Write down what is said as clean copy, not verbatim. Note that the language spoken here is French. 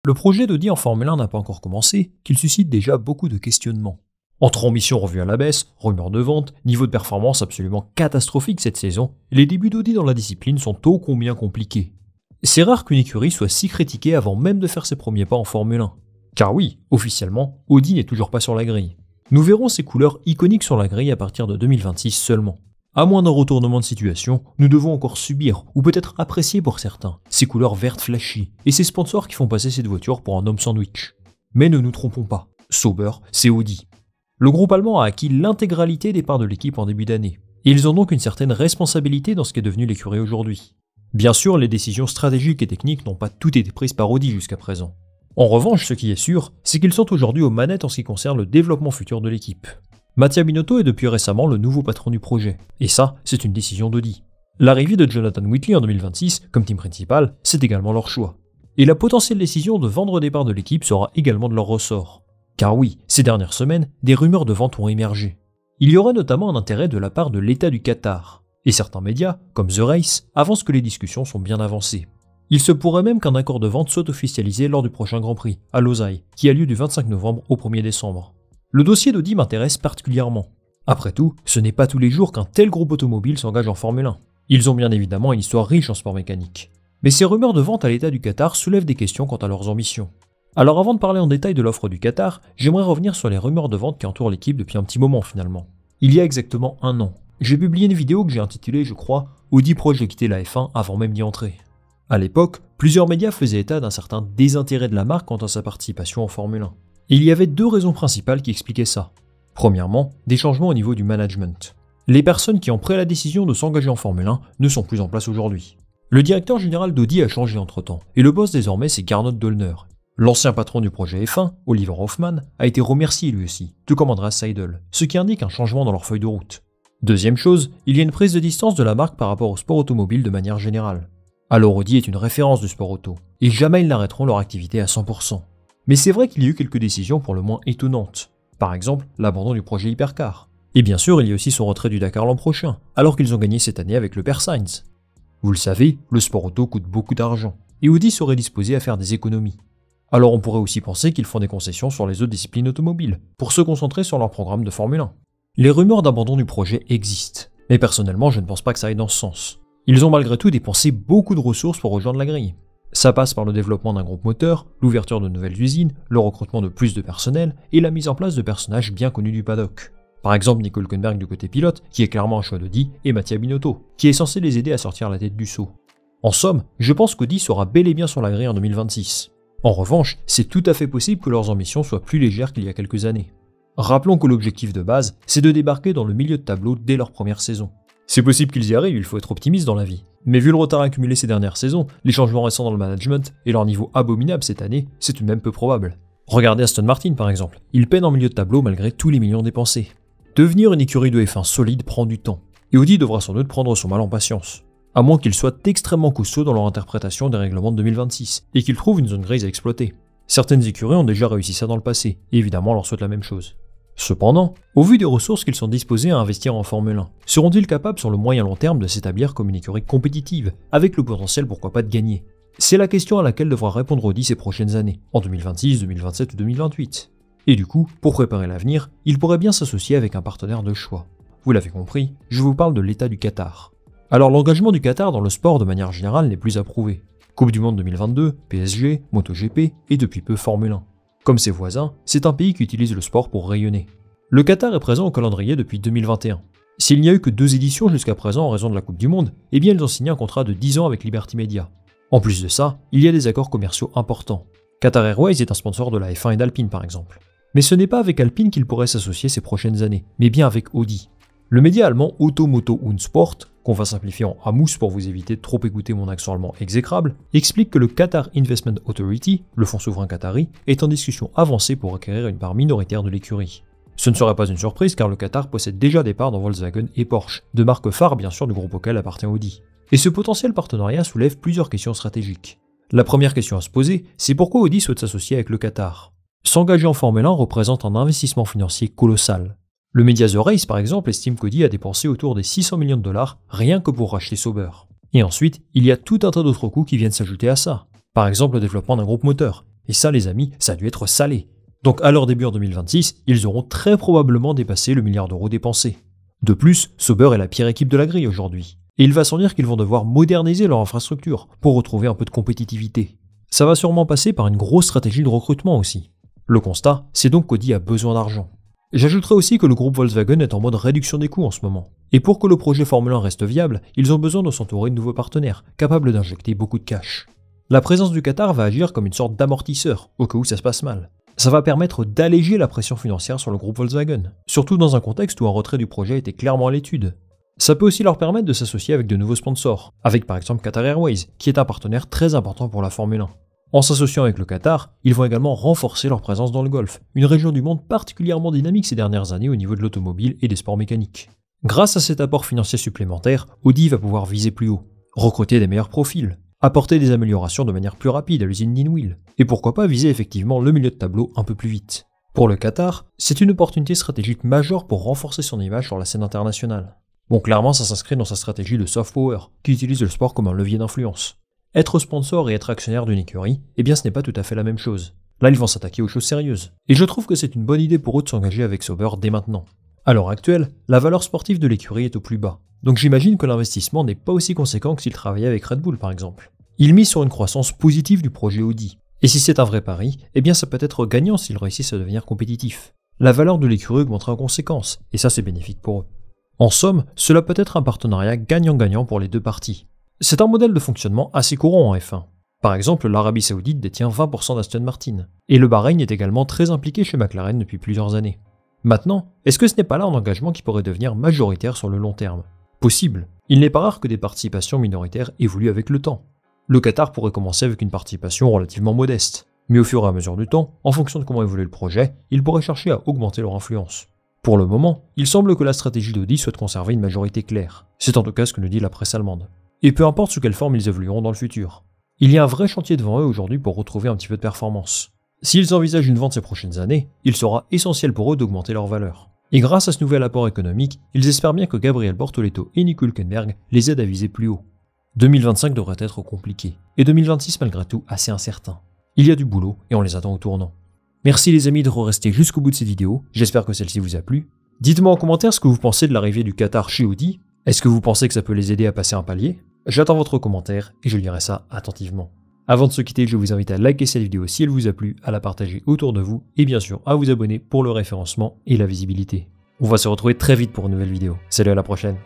Le projet d'Audi en Formule 1 n'a pas encore commencé, qu'il suscite déjà beaucoup de questionnements. Entre ambition revue à la baisse, rumeurs de vente, niveau de performance absolument catastrophique cette saison, les débuts d'Audi dans la discipline sont ô combien compliqués. C'est rare qu'une écurie soit si critiquée avant même de faire ses premiers pas en Formule 1. Car oui, officiellement, Audi n'est toujours pas sur la grille. Nous verrons ses couleurs iconiques sur la grille à partir de 2026 seulement. À moins d'un retournement de situation, nous devons encore subir, ou peut-être apprécier pour certains, ces couleurs vertes flashy et ces sponsors qui font passer cette voiture pour un homme sandwich. Mais ne nous trompons pas, Sauber, c'est Audi. Le groupe allemand a acquis l'intégralité des parts de l'équipe en début d'année, et ils ont donc une certaine responsabilité dans ce qu'est devenu l'écurie aujourd'hui. Bien sûr, les décisions stratégiques et techniques n'ont pas toutes été prises par Audi jusqu'à présent. En revanche, ce qui est sûr, c'est qu'ils sont aujourd'hui aux manettes en ce qui concerne le développement futur de l'équipe. Mattia Binotto est depuis récemment le nouveau patron du projet, et ça, c'est une décision d'Audi. L'arrivée de Jonathan Whitley en 2026 comme team principal, c'est également leur choix. Et la potentielle décision de vendre des parts de l'équipe sera également de leur ressort. Car oui, ces dernières semaines, des rumeurs de vente ont émergé. Il y aurait notamment un intérêt de la part de l'État du Qatar, et certains médias, comme The Race, avancent que les discussions sont bien avancées. Il se pourrait même qu'un accord de vente soit officialisé lors du prochain Grand Prix, à Losail, qui a lieu du 25 novembre au 1er décembre. Le dossier d'Audi m'intéresse particulièrement. Après tout, ce n'est pas tous les jours qu'un tel groupe automobile s'engage en Formule 1. Ils ont bien évidemment une histoire riche en sport mécanique. Mais ces rumeurs de vente à l'État du Qatar soulèvent des questions quant à leurs ambitions. Alors avant de parler en détail de l'offre du Qatar, j'aimerais revenir sur les rumeurs de vente qui entourent l'équipe depuis un petit moment finalement. Il y a exactement un an, j'ai publié une vidéo que j'ai intitulée, je crois, « Audi proche de quitter la F1 avant même d'y entrer ». À l'époque, plusieurs médias faisaient état d'un certain désintérêt de la marque quant à sa participation en Formule 1. Et il y avait deux raisons principales qui expliquaient ça. Premièrement, des changements au niveau du management. Les personnes qui ont pris la décision de s'engager en Formule 1 ne sont plus en place aujourd'hui. Le directeur général d'Audi a changé entre-temps, et le boss désormais c'est Gernot Döllner. L'ancien patron du projet F1, Oliver Hoffmann, a été remercié lui aussi, tout comme Andreas Seidel, ce qui indique un changement dans leur feuille de route. Deuxième chose, il y a une prise de distance de la marque par rapport au sport automobile de manière générale. Alors Audi est une référence du sport auto, et jamais ils n'arrêteront leur activité à 100%. Mais c'est vrai qu'il y a eu quelques décisions pour le moins étonnantes. Par exemple, l'abandon du projet Hypercar. Et bien sûr, il y a aussi son retrait du Dakar l'an prochain, alors qu'ils ont gagné cette année avec le père Sainz. Vous le savez, le sport auto coûte beaucoup d'argent, et Audi serait disposé à faire des économies. Alors on pourrait aussi penser qu'ils font des concessions sur les autres disciplines automobiles, pour se concentrer sur leur programme de Formule 1. Les rumeurs d'abandon du projet existent, mais personnellement je ne pense pas que ça aille dans ce sens. Ils ont malgré tout dépensé beaucoup de ressources pour rejoindre la grille. Ça passe par le développement d'un groupe moteur, l'ouverture de nouvelles usines, le recrutement de plus de personnel et la mise en place de personnages bien connus du paddock. Par exemple Nico Hülkenberg du côté pilote, qui est clairement un choix d'Audi, et Mattia Binotto, qui est censé les aider à sortir la tête du seau. En somme, je pense qu'Audi sera bel et bien sur la grille en 2026. En revanche, c'est tout à fait possible que leurs ambitions soient plus légères qu'il y a quelques années. Rappelons que l'objectif de base, c'est de débarquer dans le milieu de tableau dès leur première saison. C'est possible qu'ils y arrivent, il faut être optimiste dans la vie. Mais vu le retard accumulé ces dernières saisons, les changements récents dans le management et leur niveau abominable cette année, c'est tout de même peu probable. Regardez Aston Martin par exemple, il peine en milieu de tableau malgré tous les millions dépensés. Devenir une écurie de F1 solide prend du temps, et Audi devra sans doute prendre son mal en patience. À moins qu'ils soient extrêmement costauds dans leur interprétation des règlements de 2026, et qu'ils trouvent une zone grise à exploiter. Certaines écuries ont déjà réussi ça dans le passé, et évidemment on leur souhaite la même chose. Cependant, au vu des ressources qu'ils sont disposés à investir en Formule 1, seront-ils capables sur le moyen long terme de s'établir comme une écurie compétitive, avec le potentiel pourquoi pas de gagner? C'est la question à laquelle devra répondre Audi ces prochaines années, en 2026, 2027 ou 2028. Et du coup, pour préparer l'avenir, il pourrait bien s'associer avec un partenaire de choix. Vous l'avez compris, je vous parle de l'État du Qatar. Alors l'engagement du Qatar dans le sport de manière générale n'est plus approuvé. Coupe du Monde 2022, PSG, MotoGP et depuis peu Formule 1. Comme ses voisins, c'est un pays qui utilise le sport pour rayonner. Le Qatar est présent au calendrier depuis 2021. S'il n'y a eu que 2 éditions jusqu'à présent en raison de la Coupe du Monde, eh bien ils ont signé un contrat de 10 ans avec Liberty Media. En plus de ça, il y a des accords commerciaux importants. Qatar Airways est un sponsor de la F1 et d'Alpine par exemple. Mais ce n'est pas avec Alpine qu'il pourrait s'associer ces prochaines années, mais bien avec Audi. Le média allemand Automoto und Sport, qu'on va simplifier en Amous pour vous éviter de trop écouter mon accent allemand exécrable, explique que le Qatar Investment Authority, le fonds souverain qatari, est en discussion avancée pour acquérir une part minoritaire de l'écurie. Ce ne serait pas une surprise car le Qatar possède déjà des parts dans Volkswagen et Porsche, deux marques phares bien sûr du groupe auquel appartient Audi. Et ce potentiel partenariat soulève plusieurs questions stratégiques. La première question à se poser, c'est pourquoi Audi souhaite s'associer avec le Qatar. S'engager en Formule 1 représente un investissement financier colossal. Le média The Race par exemple estime qu'Audi a dépensé autour des 600 millions de dollars rien que pour racheter Sauber. Et ensuite, il y a tout un tas d'autres coûts qui viennent s'ajouter à ça. Par exemple le développement d'un groupe moteur, Et ça les amis, ça a dû être salé. Donc à leur début en 2026, ils auront très probablement dépassé le milliard d'euros dépensés. De plus, Sauber est la pire équipe de la grille aujourd'hui. Et il va sans dire qu'ils vont devoir moderniser leur infrastructure pour retrouver un peu de compétitivité. Ça va sûrement passer par une grosse stratégie de recrutement aussi. Le constat, c'est donc qu'Audi a besoin d'argent. J'ajouterai aussi que le groupe Volkswagen est en mode réduction des coûts en ce moment. Et pour que le projet Formule 1 reste viable, ils ont besoin de s'entourer de nouveaux partenaires, capables d'injecter beaucoup de cash. La présence du Qatar va agir comme une sorte d'amortisseur, au cas où ça se passe mal. Ça va permettre d'alléger la pression financière sur le groupe Volkswagen, surtout dans un contexte où un retrait du projet était clairement à l'étude. Ça peut aussi leur permettre de s'associer avec de nouveaux sponsors, avec par exemple Qatar Airways, qui est un partenaire très important pour la Formule 1. En s'associant avec le Qatar, ils vont également renforcer leur présence dans le Golfe, une région du monde particulièrement dynamique ces dernières années au niveau de l'automobile et des sports mécaniques. Grâce à cet apport financier supplémentaire, Audi va pouvoir viser plus haut, recruter des meilleurs profils, apporter des améliorations de manière plus rapide à l'usine d'Inwil, et pourquoi pas viser effectivement le milieu de tableau un peu plus vite. Pour le Qatar, c'est une opportunité stratégique majeure pour renforcer son image sur la scène internationale. Bon, clairement, ça s'inscrit dans sa stratégie de soft power, qui utilise le sport comme un levier d'influence. Être sponsor et être actionnaire d'une écurie, eh bien ce n'est pas tout à fait la même chose. Là, ils vont s'attaquer aux choses sérieuses. Et je trouve que c'est une bonne idée pour eux de s'engager avec Sauber dès maintenant. À l'heure actuelle, la valeur sportive de l'écurie est au plus bas. Donc j'imagine que l'investissement n'est pas aussi conséquent que s'ils travaillaient avec Red Bull par exemple. Ils misent sur une croissance positive du projet Audi. Et si c'est un vrai pari, eh bien ça peut être gagnant s'ils réussissent à devenir compétitifs. La valeur de l'écurie augmentera en conséquence, et ça c'est bénéfique pour eux. En somme, cela peut être un partenariat gagnant-gagnant pour les deux parties. C'est un modèle de fonctionnement assez courant en F1. Par exemple, l'Arabie Saoudite détient 20% d'Aston Martin, et le Bahreïn est également très impliqué chez McLaren depuis plusieurs années. Maintenant, est-ce que ce n'est pas là un engagement qui pourrait devenir majoritaire sur le long terme? Possible. Il n'est pas rare que des participations minoritaires évoluent avec le temps. Le Qatar pourrait commencer avec une participation relativement modeste, mais au fur et à mesure du temps, en fonction de comment évolue le projet, ils pourraient chercher à augmenter leur influence. Pour le moment, il semble que la stratégie d'Audi souhaite conserver une majorité claire. C'est en tout cas ce que nous dit la presse allemande. Et peu importe sous quelle forme ils évolueront dans le futur. Il y a un vrai chantier devant eux aujourd'hui pour retrouver un petit peu de performance. S'ils envisagent une vente ces prochaines années, il sera essentiel pour eux d'augmenter leur valeur. Et grâce à ce nouvel apport économique, ils espèrent bien que Gabriel Bortoleto et Nico Hülkenberg les aident à viser plus haut. 2025 devrait être compliqué, et 2026 malgré tout assez incertain. Il y a du boulot et on les attend au tournant. Merci les amis de rester jusqu'au bout de cette vidéo, j'espère que celle-ci vous a plu. Dites-moi en commentaire ce que vous pensez de l'arrivée du Qatar chez Audi. Est-ce que vous pensez que ça peut les aider à passer un palier? J'attends votre commentaire et je lirai ça attentivement. Avant de se quitter, je vous invite à liker cette vidéo si elle vous a plu, à la partager autour de vous et bien sûr à vous abonner pour le référencement et la visibilité. On va se retrouver très vite pour une nouvelle vidéo. Salut, à la prochaine.